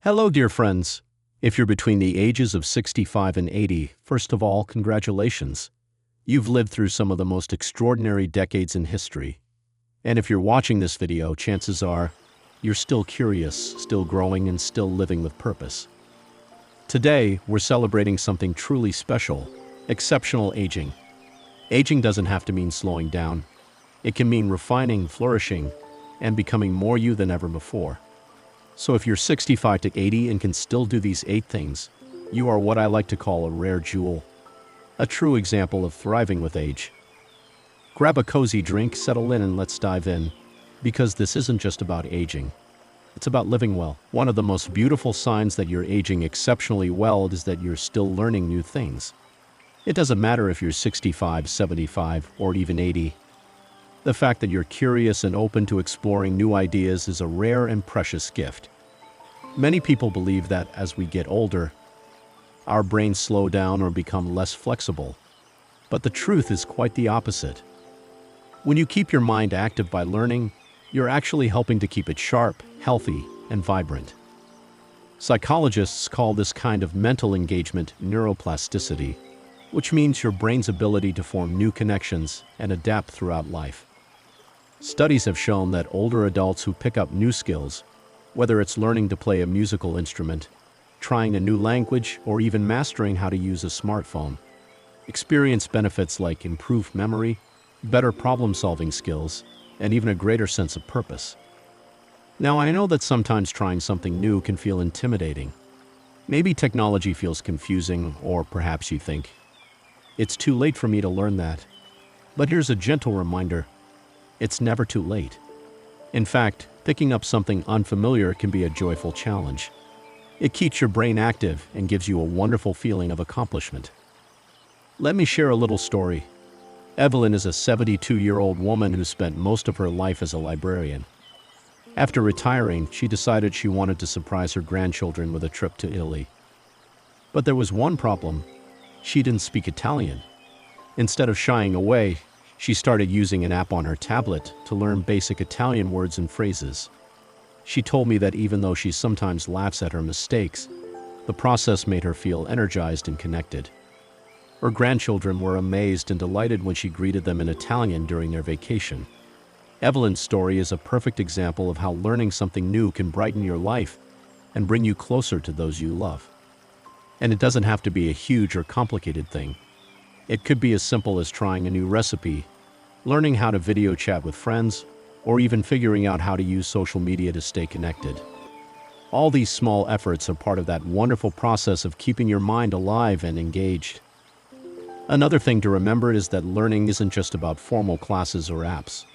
Hello, dear friends. If you're between the ages of 65 and 80, first of all, congratulations. You've lived through some of the most extraordinary decades in history. And if you're watching this video, chances are you're still curious, still growing, and still living with purpose. Today, we're celebrating something truly special: exceptional aging. Aging doesn't have to mean slowing down. It can mean refining, flourishing, and becoming more you than ever before. So if you're 65 to 80 and can still do these 8 things, you are what I like to call a rare jewel. A true example of thriving with age. Grab a cozy drink, settle in, and let's dive in. Because this isn't just about aging. It's about living well. One of the most beautiful signs that you're aging exceptionally well is that you're still learning new things. It doesn't matter if you're 65, 75, or even 80. The fact that you're curious and open to exploring new ideas is a rare and precious gift. Many people believe that as we get older, our brains slow down or become less flexible. But the truth is quite the opposite. When you keep your mind active by learning, you're actually helping to keep it sharp, healthy, and vibrant. Psychologists call this kind of mental engagement neuroplasticity, which means your brain's ability to form new connections and adapt throughout life. Studies have shown that older adults who pick up new skills, whether it's learning to play a musical instrument, trying a new language, or even mastering how to use a smartphone, experience benefits like improved memory, better problem-solving skills, and even a greater sense of purpose. Now, I know that sometimes trying something new can feel intimidating. Maybe technology feels confusing, or perhaps you think, it's too late for me to learn that. But here's a gentle reminder: it's never too late. In fact, picking up something unfamiliar can be a joyful challenge. It keeps your brain active and gives you a wonderful feeling of accomplishment. Let me share a little story. Evelyn is a 72-year-old woman who spent most of her life as a librarian. After retiring, she decided she wanted to surprise her grandchildren with a trip to Italy. But there was one problem: she didn't speak Italian. Instead of shying away, she started using an app on her tablet to learn basic Italian words and phrases. She told me that even though she sometimes laughs at her mistakes, the process made her feel energized and connected. Her grandchildren were amazed and delighted when she greeted them in Italian during their vacation. Evelyn's story is a perfect example of how learning something new can brighten your life and bring you closer to those you love. And it doesn't have to be a huge or complicated thing. It could be as simple as trying a new recipe, learning how to video chat with friends, or even figuring out how to use social media to stay connected. All these small efforts are part of that wonderful process of keeping your mind alive and engaged. Another thing to remember is that learning isn't just about formal classes or apps.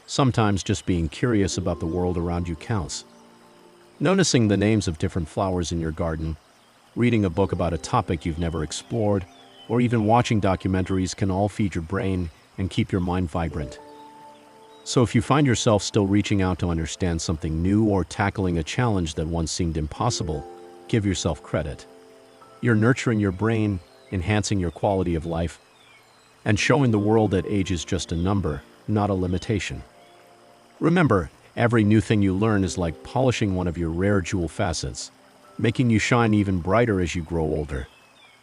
Sometimes just being curious about the world around you counts. Noticing the names of different flowers in your garden, reading a book about a topic you've never explored, or even watching documentaries can all feed your brain and keep your mind vibrant. So if you find yourself still reaching out to understand something new or tackling a challenge that once seemed impossible, give yourself credit. You're nurturing your brain, enhancing your quality of life, and showing the world that age is just a number, not a limitation. Remember, every new thing you learn is like polishing one of your rare jewel facets, making you shine even brighter as you grow older.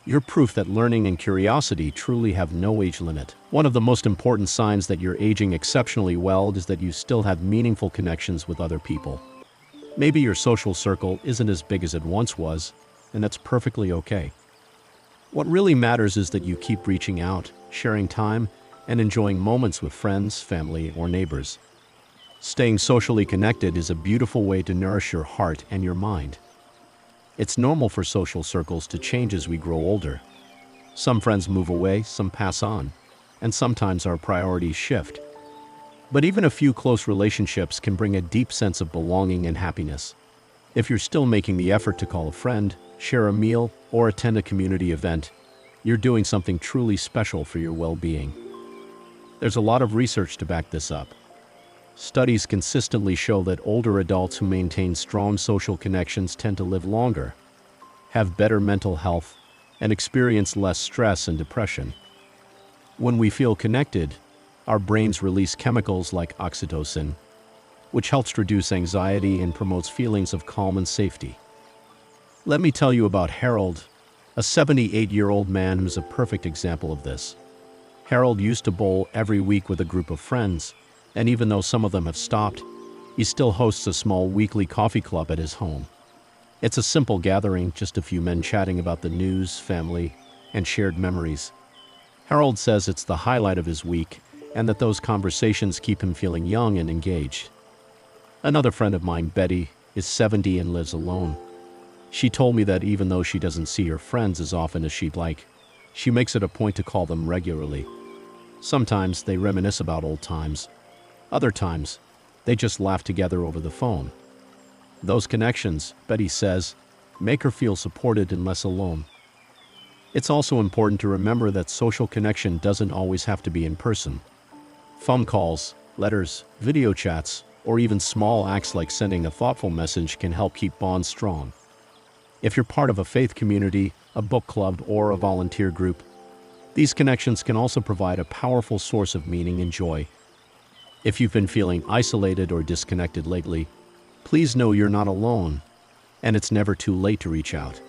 You're proof that learning and curiosity truly have no age limit. One of the most important signs that you're aging exceptionally well is that you still have meaningful connections with other people. Maybe your social circle isn't as big as it once was, and that's perfectly okay. What really matters is that you keep reaching out, sharing time, and enjoying moments with friends, family, or neighbors. Staying socially connected is a beautiful way to nourish your heart and your mind. It's normal for social circles to change as we grow older. Some friends move away, some pass on, and sometimes our priorities shift. But even a few close relationships can bring a deep sense of belonging and happiness. If you're still making the effort to call a friend, share a meal, or attend a community event, you're doing something truly special for your well-being. There's a lot of research to back this up. Studies consistently show that older adults who maintain strong social connections tend to live longer, have better mental health, and experience less stress and depression. When we feel connected, our brains release chemicals like oxytocin, which helps reduce anxiety and promotes feelings of calm and safety. Let me tell you about Harold, a 78-year-old man who's a perfect example of this. Harold used to bowl every week with a group of friends, and even though some of them have stopped, he still hosts a small weekly coffee club at his home. It's a simple gathering, just a few men chatting about the news, family, and shared memories. Harold says it's the highlight of his week, and that those conversations keep him feeling young and engaged. Another friend of mine, Betty, is 70 and lives alone. She told me that even though she doesn't see her friends as often as she'd like, she makes it a point to call them regularly. Sometimes they reminisce about old times. Other times, they just laugh together over the phone. Those connections, Betty says, make her feel supported and less alone. It's also important to remember that social connection doesn't always have to be in person. Phone calls, letters, video chats, or even small acts like sending a thoughtful message can help keep bonds strong. If you're part of a faith community, a book club, or a volunteer group, these connections can also provide a powerful source of meaning and joy. If you've been feeling isolated or disconnected lately, please know you're not alone, and it's never too late to reach out.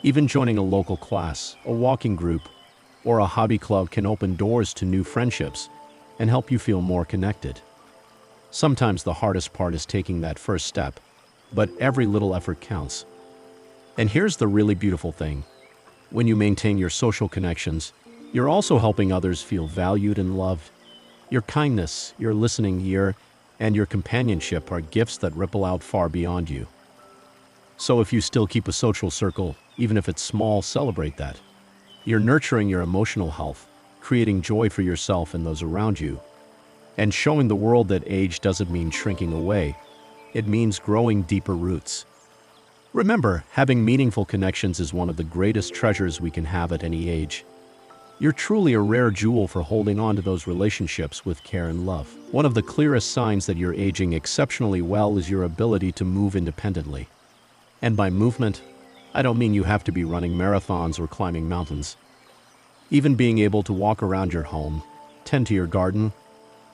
Even joining a local class, a walking group, or a hobby club can open doors to new friendships and help you feel more connected. Sometimes the hardest part is taking that first step, but every little effort counts. And here's the really beautiful thing. When you maintain your social connections, you're also helping others feel valued and loved. Your kindness, your listening ear, and your companionship are gifts that ripple out far beyond you. So if you still keep a social circle, even if it's small, celebrate that. You're nurturing your emotional health, creating joy for yourself and those around you, and showing the world that age doesn't mean shrinking away. It means growing deeper roots. Remember, having meaningful connections is one of the greatest treasures we can have at any age. You're truly a rare jewel for holding on to those relationships with care and love. One of the clearest signs that you're aging exceptionally well is your ability to move independently. And by movement, I don't mean you have to be running marathons or climbing mountains. Even being able to walk around your home, tend to your garden,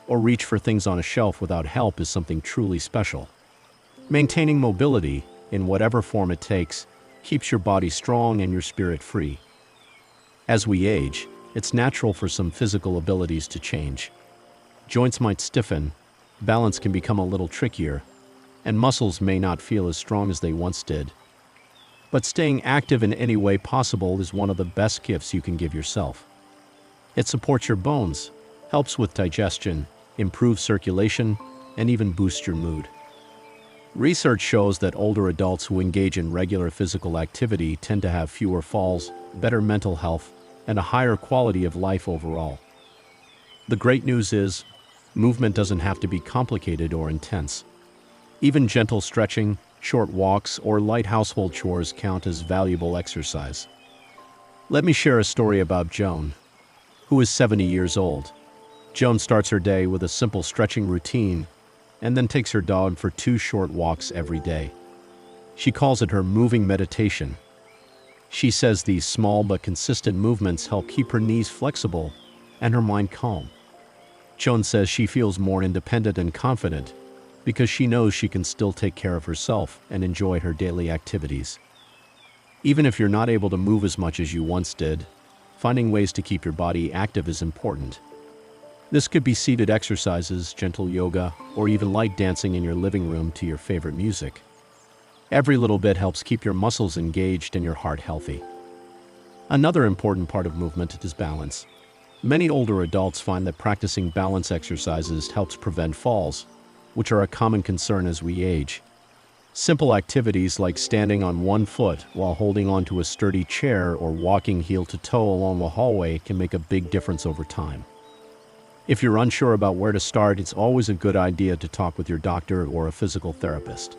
or reach for things on a shelf without help is something truly special. Maintaining mobility, in whatever form it takes, keeps your body strong and your spirit free. As we age, it's natural for some physical abilities to change. Joints might stiffen, balance can become a little trickier, and muscles may not feel as strong as they once did. But staying active in any way possible is one of the best gifts you can give yourself. It supports your bones, helps with digestion, improves circulation, and even boosts your mood. Research shows that older adults who engage in regular physical activity tend to have fewer falls, better mental health, and a higher quality of life overall. The great news is, movement doesn't have to be complicated or intense. Even gentle stretching, short walks, or light household chores count as valuable exercise. Let me share a story about Joan, who is 70 years old. Joan starts her day with a simple stretching routine and then takes her dog for 2 short walks every day. She calls it her moving meditation. She says these small but consistent movements help keep her knees flexible and her mind calm. Joan says she feels more independent and confident because she knows she can still take care of herself and enjoy her daily activities. Even if you're not able to move as much as you once did, finding ways to keep your body active is important. This could be seated exercises, gentle yoga, or even light dancing in your living room to your favorite music. Every little bit helps keep your muscles engaged and your heart healthy. Another important part of movement is balance. Many older adults find that practicing balance exercises helps prevent falls, which are a common concern as we age. Simple activities like standing on one foot while holding onto a sturdy chair or walking heel to toe along the hallway can make a big difference over time. If you're unsure about where to start, it's always a good idea to talk with your doctor or a physical therapist.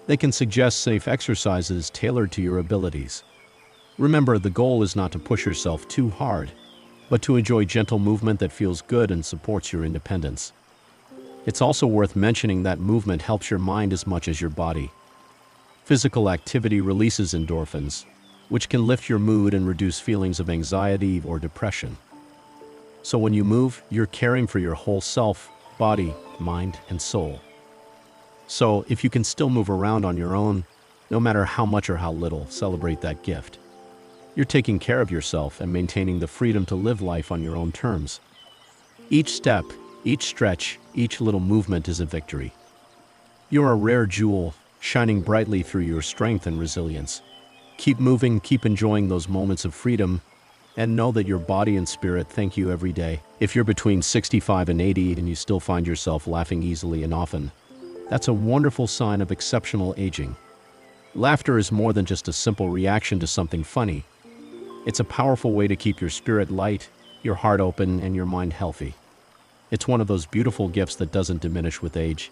They can suggest safe exercises tailored to your abilities. Remember, the goal is not to push yourself too hard, but to enjoy gentle movement that feels good and supports your independence. It's also worth mentioning that movement helps your mind as much as your body. Physical activity releases endorphins, which can lift your mood and reduce feelings of anxiety or depression. So when you move, you're caring for your whole self, body, mind, and soul. So if you can still move around on your own, No matter how much or how little, celebrate that gift. You're taking care of yourself and maintaining the freedom to live life on your own terms. Each step, each stretch, each little movement is a victory. You're a rare jewel, shining brightly through your strength and resilience. Keep moving, keep enjoying those moments of freedom, and know that your body and spirit thank you every day. If you're between 65 and 80 and you still find yourself laughing easily and often, that's a wonderful sign of exceptional aging. Laughter is more than just a simple reaction to something funny. It's a powerful way to keep your spirit light, your heart open, and your mind healthy. It's one of those beautiful gifts that doesn't diminish with age.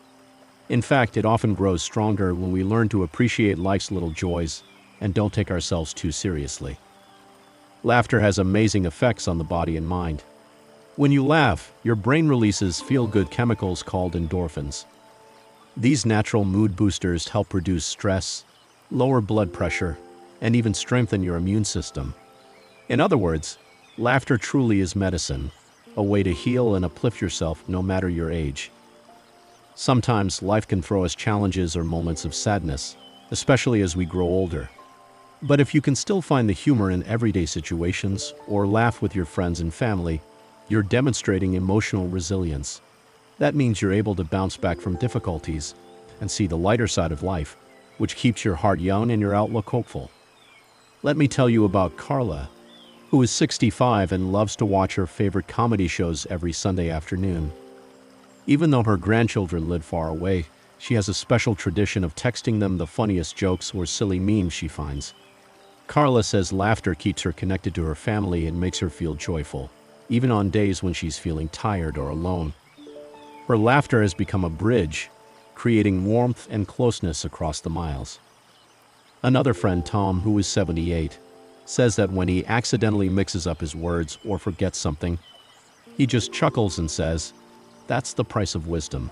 In fact, it often grows stronger when we learn to appreciate life's little joys and don't take ourselves too seriously. Laughter has amazing effects on the body and mind. When you laugh, your brain releases feel-good chemicals called endorphins. These natural mood boosters help reduce stress, lower blood pressure, and even strengthen your immune system. In other words, laughter truly is medicine, a way to heal and uplift yourself no matter your age. Sometimes life can throw us challenges or moments of sadness, especially as we grow older. But if you can still find the humor in everyday situations or laugh with your friends and family, you're demonstrating emotional resilience. That means you're able to bounce back from difficulties and see the lighter side of life, which keeps your heart young and your outlook hopeful. Let me tell you about Carla, who is 65 and loves to watch her favorite comedy shows every Sunday afternoon. Even though her grandchildren live far away, she has a special tradition of texting them the funniest jokes or silly memes she finds. Carla says laughter keeps her connected to her family and makes her feel joyful, even on days when she's feeling tired or alone. Her laughter has become a bridge, creating warmth and closeness across the miles. Another friend, Tom, who is 78, says that when he accidentally mixes up his words or forgets something, he just chuckles and says, "That's the price of wisdom."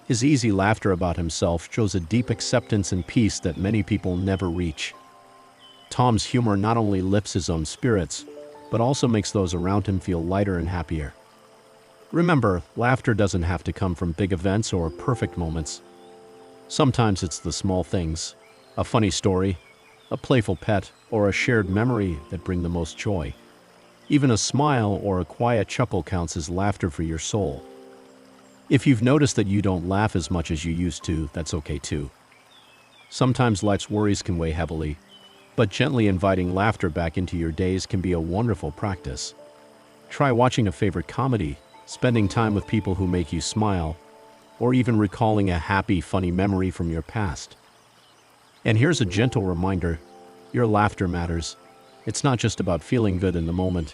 His easy laughter about himself shows a deep acceptance and peace that many people never reach. Tom's humor not only lifts his own spirits, but also makes those around him feel lighter and happier. Remember, laughter doesn't have to come from big events or perfect moments. Sometimes it's the small things, a funny story, a playful pet, or a shared memory that bring the most joy. Even a smile or a quiet chuckle counts as laughter for your soul. If you've noticed that you don't laugh as much as you used to, that's okay too. Sometimes life's worries can weigh heavily, but gently inviting laughter back into your days can be a wonderful practice. Try watching a favorite comedy, spending time with people who make you smile, or even recalling a happy, funny memory from your past. And here's a gentle reminder, your laughter matters. It's not just about feeling good in the moment.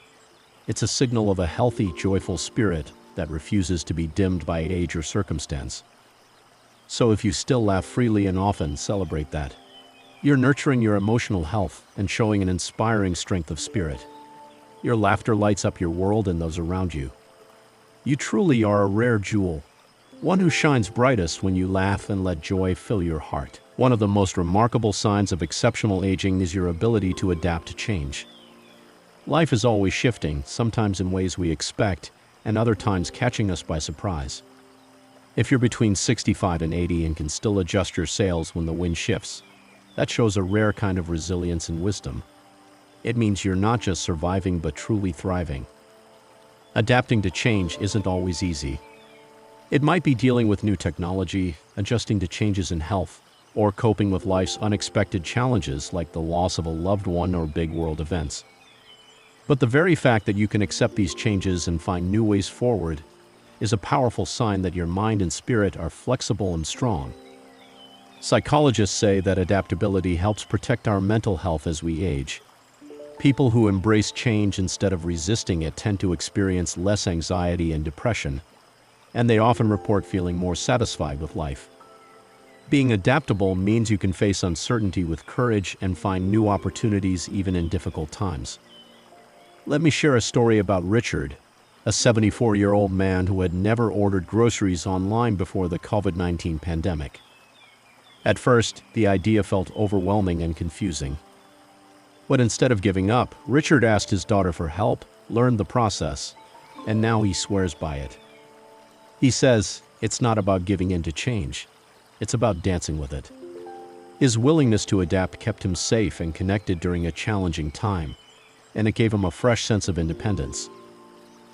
It's a signal of a healthy, joyful spirit that refuses to be dimmed by age or circumstance. So if you still laugh freely and often, celebrate that. You're nurturing your emotional health and showing an inspiring strength of spirit. Your laughter lights up your world and those around you. You truly are a rare jewel, one who shines brightest when you laugh and let joy fill your heart. One of the most remarkable signs of exceptional aging is your ability to adapt to change. Life is always shifting, sometimes in ways we expect, and other times catching us by surprise. If you're between 65 and 80 and can still adjust your sails when the wind shifts, that shows a rare kind of resilience and wisdom. It means you're not just surviving but truly thriving. Adapting to change isn't always easy. It might be dealing with new technology, adjusting to changes in health, or coping with life's unexpected challenges like the loss of a loved one or big world events. But the very fact that you can accept these changes and find new ways forward is a powerful sign that your mind and spirit are flexible and strong. Psychologists say that adaptability helps protect our mental health as we age. People who embrace change instead of resisting it tend to experience less anxiety and depression, and they often report feeling more satisfied with life. Being adaptable means you can face uncertainty with courage and find new opportunities even in difficult times. Let me share a story about Richard, a 74-year-old man who had never ordered groceries online before the COVID-19 pandemic. At first, the idea felt overwhelming and confusing. But instead of giving up, Richard asked his daughter for help, learned the process, and now he swears by it. He says, "It's not about giving in to change. It's about dancing with it." His willingness to adapt kept him safe and connected during a challenging time, and it gave him a fresh sense of independence.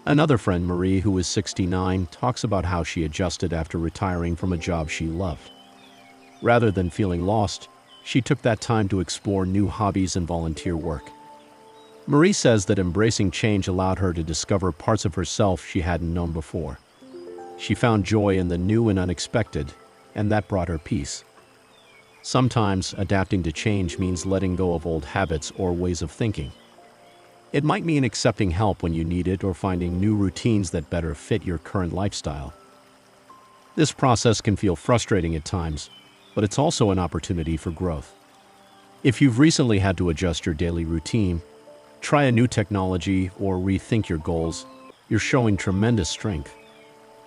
Another friend, Marie, who was 69, talks about how she adjusted after retiring from a job she loved. Rather than feeling lost, she took that time to explore new hobbies and volunteer work. Marie says that embracing change allowed her to discover parts of herself she hadn't known before. She found joy in the new and unexpected, and that brought her peace. Sometimes, adapting to change means letting go of old habits or ways of thinking. It might mean accepting help when you need it or finding new routines that better fit your current lifestyle. This process can feel frustrating at times, but it's also an opportunity for growth. If you've recently had to adjust your daily routine, try a new technology, or rethink your goals, you're showing tremendous strength.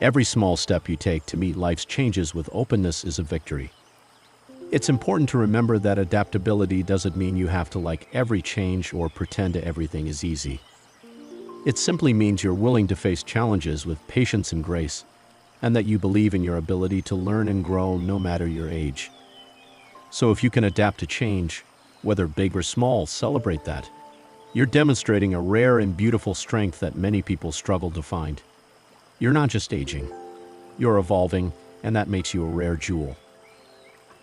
Every small step you take to meet life's changes with openness is a victory. It's important to remember that adaptability doesn't mean you have to like every change or pretend everything is easy. It simply means you're willing to face challenges with patience and grace, and that you believe in your ability to learn and grow no matter your age. So if you can adapt to change, whether big or small, celebrate that. You're demonstrating a rare and beautiful strength that many people struggle to find. You're not just aging, you're evolving, and that makes you a rare jewel.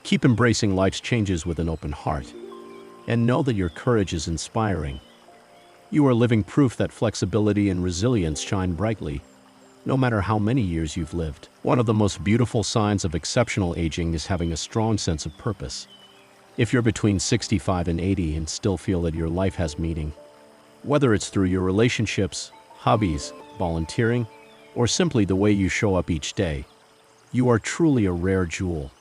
Keep embracing life's changes with an open heart, and know that your courage is inspiring. You are living proof that flexibility and resilience shine brightly, no matter how many years you've lived. One of the most beautiful signs of exceptional aging is having a strong sense of purpose. If you're between 65 and 80 and still feel that your life has meaning, whether it's through your relationships, hobbies, volunteering, or simply the way you show up each day, you are truly a rare jewel.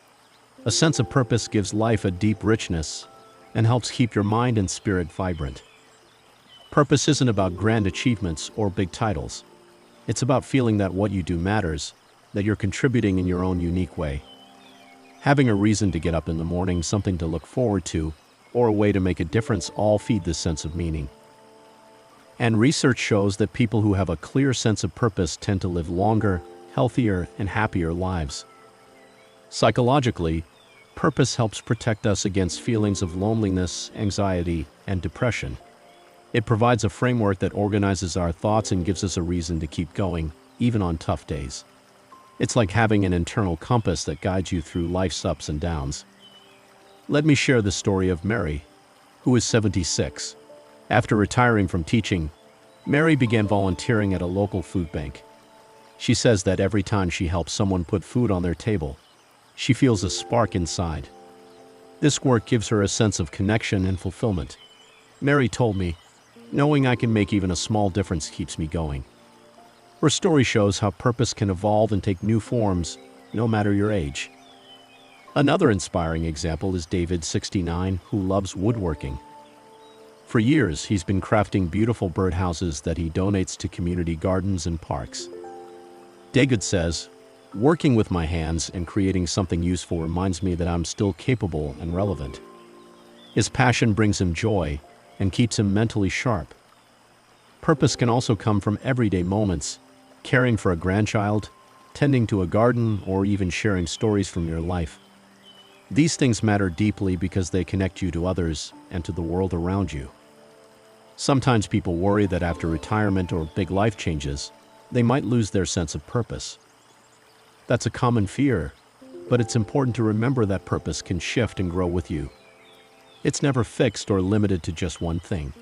A sense of purpose gives life a deep richness and helps keep your mind and spirit vibrant. Purpose isn't about grand achievements or big titles. It's about feeling that what you do matters, that you're contributing in your own unique way. Having a reason to get up in the morning, something to look forward to, or a way to make a difference all feed this sense of meaning. And research shows that people who have a clear sense of purpose tend to live longer, healthier, and happier lives. Psychologically, purpose helps protect us against feelings of loneliness, anxiety, and depression. It provides a framework that organizes our thoughts and gives us a reason to keep going, even on tough days. It's like having an internal compass that guides you through life's ups and downs. Let me share the story of Mary, who is 76. After retiring from teaching, Mary began volunteering at a local food bank. She says that every time she helps someone put food on their table, she feels a spark inside. This work gives her a sense of connection and fulfillment. Mary told me, "Knowing I can make even a small difference keeps me going." Her story shows how purpose can evolve and take new forms, no matter your age. Another inspiring example is David, 69, who loves woodworking. For years, he's been crafting beautiful birdhouses that he donates to community gardens and parks. David says, "Working with my hands and creating something useful reminds me that I'm still capable and relevant." His passion brings him joy and keeps him mentally sharp. Purpose can also come from everyday moments, caring for a grandchild, tending to a garden, or even sharing stories from your life. These things matter deeply because they connect you to others and to the world around you. Sometimes people worry that after retirement or big life changes, they might lose their sense of purpose. That's a common fear, but it's important to remember that purpose can shift and grow with you. It's never fixed or limited to just one thing.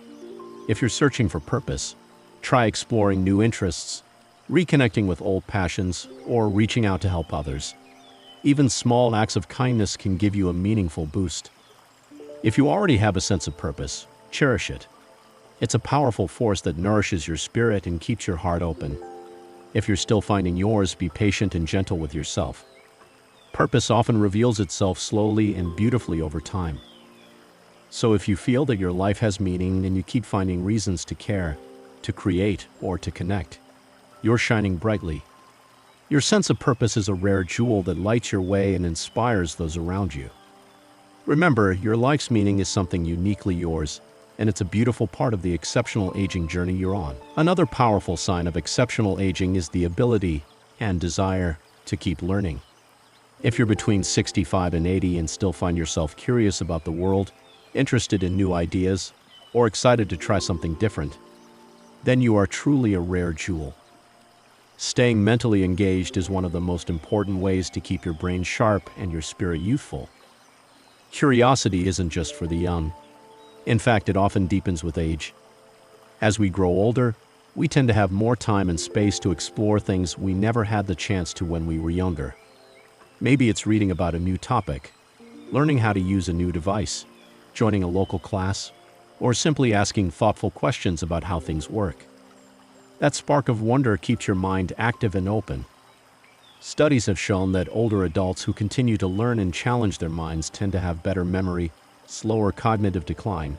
If you're searching for purpose, try exploring new interests, reconnecting with old passions, or reaching out to help others. Even small acts of kindness can give you a meaningful boost. If you already have a sense of purpose, cherish it. It's a powerful force that nourishes your spirit and keeps your heart open. If you're still finding yours, be patient and gentle with yourself. Purpose often reveals itself slowly and beautifully over time. So if you feel that your life has meaning and you keep finding reasons to care, to create, or to connect, you're shining brightly. Your sense of purpose is a rare jewel that lights your way and inspires those around you. Remember, your life's meaning is something uniquely yours, and it's a beautiful part of the exceptional aging journey you're on. Another powerful sign of exceptional aging is the ability and desire to keep learning. If you're between 65 and 80 and still find yourself curious about the world, interested in new ideas, or excited to try something different, then you are truly a rare jewel. Staying mentally engaged is one of the most important ways to keep your brain sharp and your spirit youthful. Curiosity isn't just for the young. In fact, it often deepens with age. As we grow older, we tend to have more time and space to explore things we never had the chance to when we were younger. Maybe it's reading about a new topic, learning how to use a new device, joining a local class, or simply asking thoughtful questions about how things work. That spark of wonder keeps your mind active and open. Studies have shown that older adults who continue to learn and challenge their minds tend to have better memory, slower cognitive decline,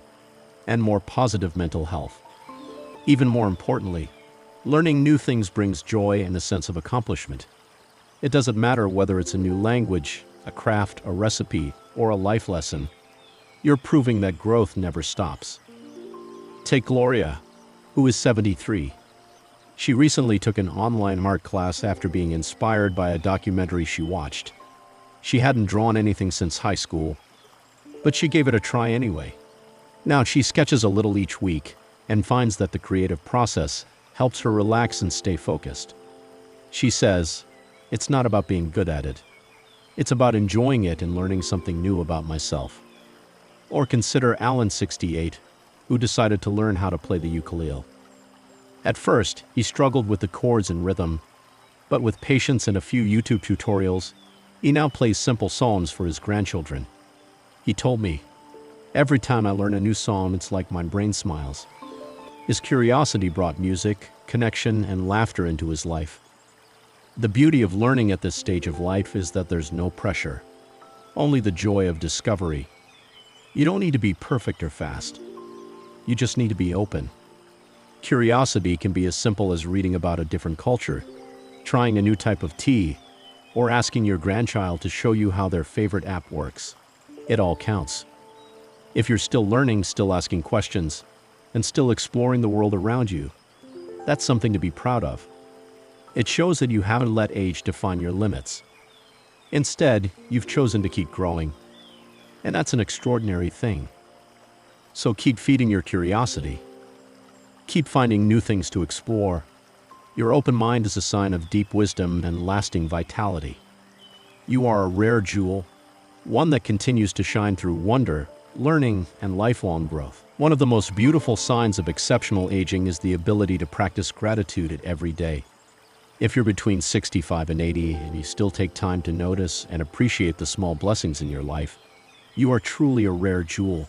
and more positive mental health. Even more importantly, learning new things brings joy and a sense of accomplishment. It doesn't matter whether it's a new language, a craft, a recipe, or a life lesson. You're proving that growth never stops. Take Gloria, who is 73. She recently took an online art class after being inspired by a documentary she watched. She hadn't drawn anything since high school, but she gave it a try anyway. Now she sketches a little each week and finds that the creative process helps her relax and stay focused. She says, "It's not about being good at it. It's about enjoying it and learning something new about myself." Or consider Alan, 68, who decided to learn how to play the ukulele. At first, he struggled with the chords and rhythm, but with patience and a few YouTube tutorials, he now plays simple songs for his grandchildren. He told me, "Every time I learn a new song, it's like my brain smiles." His curiosity brought music, connection, and laughter into his life. The beauty of learning at this stage of life is that there's no pressure, only the joy of discovery. You don't need to be perfect or fast. You just need to be open. Curiosity can be as simple as reading about a different culture, trying a new type of tea, or asking your grandchild to show you how their favorite app works. It all counts. If you're still learning, still asking questions, and still exploring the world around you, that's something to be proud of. It shows that you haven't let age define your limits. Instead, you've chosen to keep growing, and that's an extraordinary thing. So keep feeding your curiosity. Keep finding new things to explore. Your open mind is a sign of deep wisdom and lasting vitality. You are a rare jewel, one that continues to shine through wonder, learning, and lifelong growth. One of the most beautiful signs of exceptional aging is the ability to practice gratitude at every day. If you're between 65 and 80 and you still take time to notice and appreciate the small blessings in your life, you are truly a rare jewel.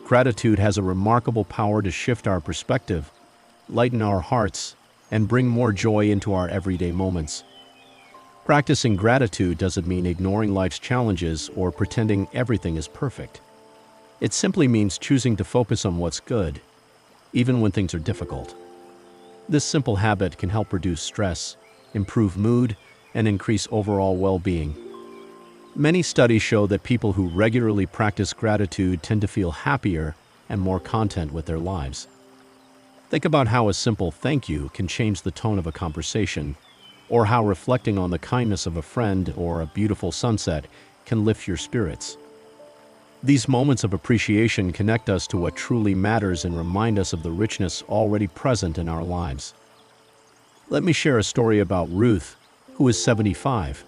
Gratitude has a remarkable power to shift our perspective, lighten our hearts, and bring more joy into our everyday moments. Practicing gratitude doesn't mean ignoring life's challenges or pretending everything is perfect. It simply means choosing to focus on what's good, even when things are difficult. This simple habit can help reduce stress, improve mood, and increase overall well-being. Many studies show that people who regularly practice gratitude tend to feel happier and more content with their lives. Think about how a simple thank you can change the tone of a conversation, or how reflecting on the kindness of a friend or a beautiful sunset can lift your spirits. These moments of appreciation connect us to what truly matters and remind us of the richness already present in our lives. Let me share a story about Ruth, who is 75.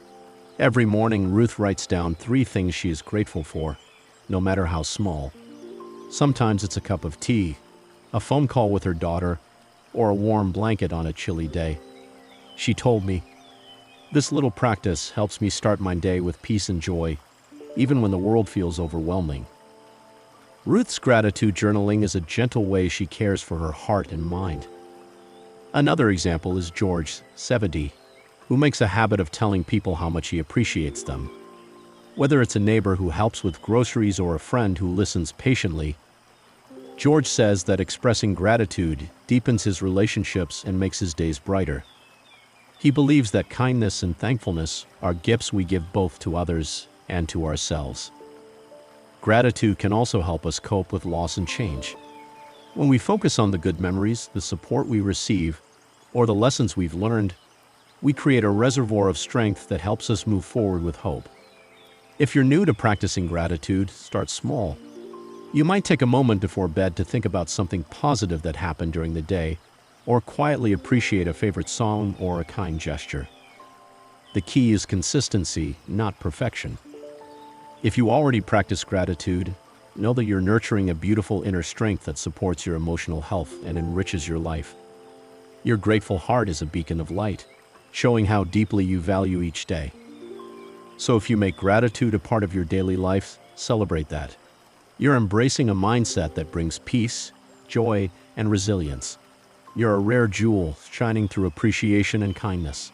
Every morning, Ruth writes down 3 things she is grateful for, no matter how small. Sometimes it's a cup of tea, a phone call with her daughter, or a warm blanket on a chilly day. She told me, "This little practice helps me start my day with peace and joy, even when the world feels overwhelming." Ruth's gratitude journaling is a gentle way she cares for her heart and mind. Another example is George, 70, who makes a habit of telling people how much he appreciates them. Whether it's a neighbor who helps with groceries or a friend who listens patiently, George says that expressing gratitude deepens his relationships and makes his days brighter. He believes that kindness and thankfulness are gifts we give both to others and to ourselves. Gratitude can also help us cope with loss and change. When we focus on the good memories, the support we receive, or the lessons we've learned, we create a reservoir of strength that helps us move forward with hope. If you're new to practicing gratitude, start small. You might take a moment before bed to think about something positive that happened during the day, or quietly appreciate a favorite song or a kind gesture. The key is consistency, not perfection. If you already practice gratitude, know that you're nurturing a beautiful inner strength that supports your emotional health and enriches your life. Your grateful heart is a beacon of light, showing how deeply you value each day. So if you make gratitude a part of your daily life, celebrate that. You're embracing a mindset that brings peace, joy, and resilience. You're a rare jewel, shining through appreciation and kindness.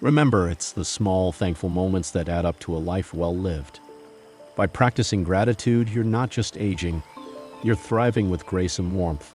Remember, it's the small, thankful moments that add up to a life well lived. By practicing gratitude, you're not just aging, you're thriving with grace and warmth.